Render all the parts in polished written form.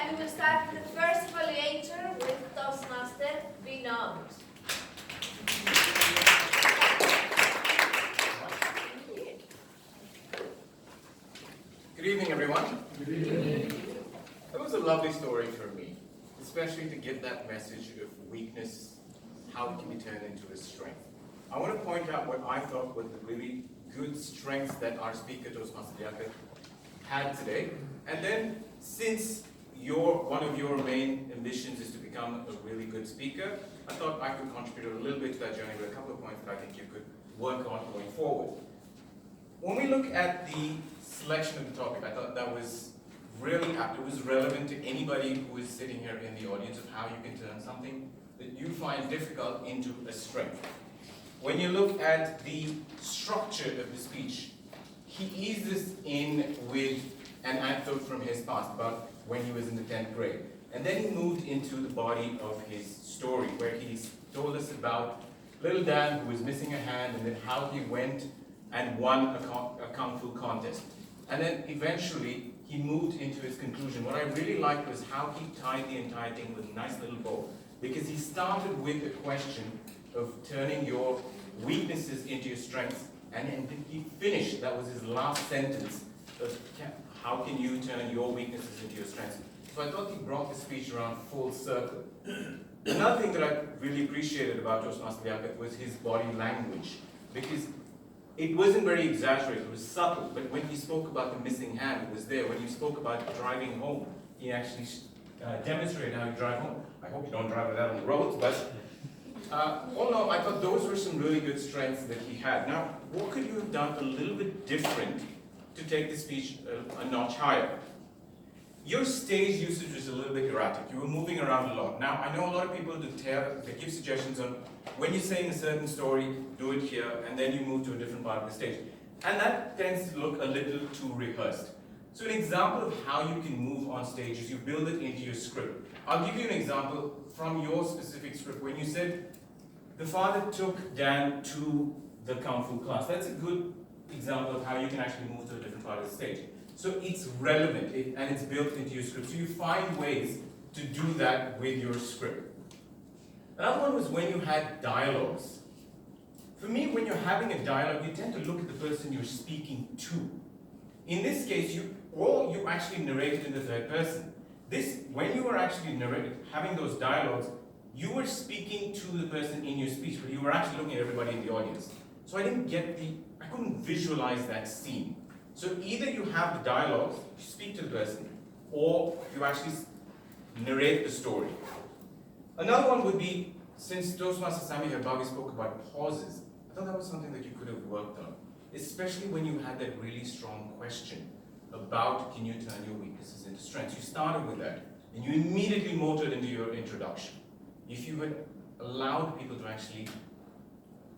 And we will start with the first evaluator with Toastmaster Vinod. Good evening, everyone. Good evening. That was a lovely story for me, especially to get that message of weakness, how it can be turned into a strength. I want to point out what I thought were the really good strengths that our speaker, Toastmaster Liaqat, had today. And then, since one of your main ambitions is to become a really good speaker, I thought I could contribute a little bit to that journey with a couple of points that I think you could work on going forward. When we look at the selection of the topic, I thought that was really apt. It was relevant to anybody who is sitting here in the audience of how you can turn something that you find difficult into a strength. When you look at the structure of the speech, he eases in with an anecdote from his past about when he was in the 10th grade. And then he moved into the body of his story, where he told us about little Dan who was missing a hand, and then how he went and won a Kung Fu contest. And then eventually, he moved into his conclusion. What I really liked was how he tied the entire thing with a nice little bow. Because he started with a question of turning your weaknesses into your strengths, and then he finished, that was his last sentence, of how can you turn your weaknesses into your strengths. So I thought he brought the speech around full circle. Another thing that I really appreciated about Toastmaster Liaqat was his body language, because it wasn't very exaggerated, it was subtle, but when he spoke about the missing hand, it was there. When he spoke about driving home, he actually demonstrated how you drive home. I hope you don't drive like that on the roads, but all in all, I thought those were some really good strengths that he had. Now, what could you have done a little bit different to take the speech a notch higher? Your stage usage was a little bit erratic. You were moving around a lot. Now, I know a lot of people that give suggestions on when you're saying a certain story, do it here, and then you move to a different part of the stage. And that tends to look a little too rehearsed. So an example of how you can move on stage is you build it into your script. I'll give you an example from your specific script. When you said, the father took Dan to the Kung Fu class. That's a good example of how you can actually move to a different part of the stage. So it's relevant, and it's built into your script. So you find ways to do that with your script. Another one was when you had dialogues. For me, when you're having a dialogue, you tend to look at the person you're speaking to. In this case, you actually narrated in the third person. When you were actually having those dialogues, you were speaking to the person in your speech, but you were actually looking at everybody in the audience. So I couldn't visualize that scene. So either you have the dialogues, you speak to the person, or you actually narrate the story. Another one would be, since Toastmaster Sami Herbawi spoke about pauses, I thought that was something that you could have worked on, especially when you had that really strong question about can you turn your weaknesses into strengths. You started with that, and you immediately motored into your introduction. If you had allowed people to actually,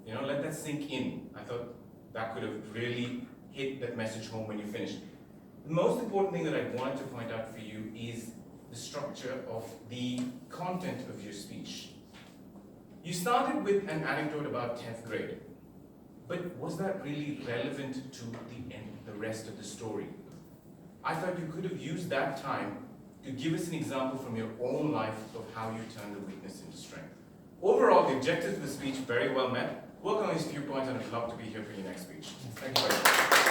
let that sink in, I thought that could have really hit that message home when you finished. The most important thing that I wanted to point out for you is the structure of the content of your speech. You started with an anecdote about 10th grade, but was that really relevant to the rest of the story? I thought you could have used that time to give us an example from your own life of how you turn the weakness into strength. Overall, the objectives of the speech very well met. Work on these few points, and I'd love to be here for your next speech. Thank you very much.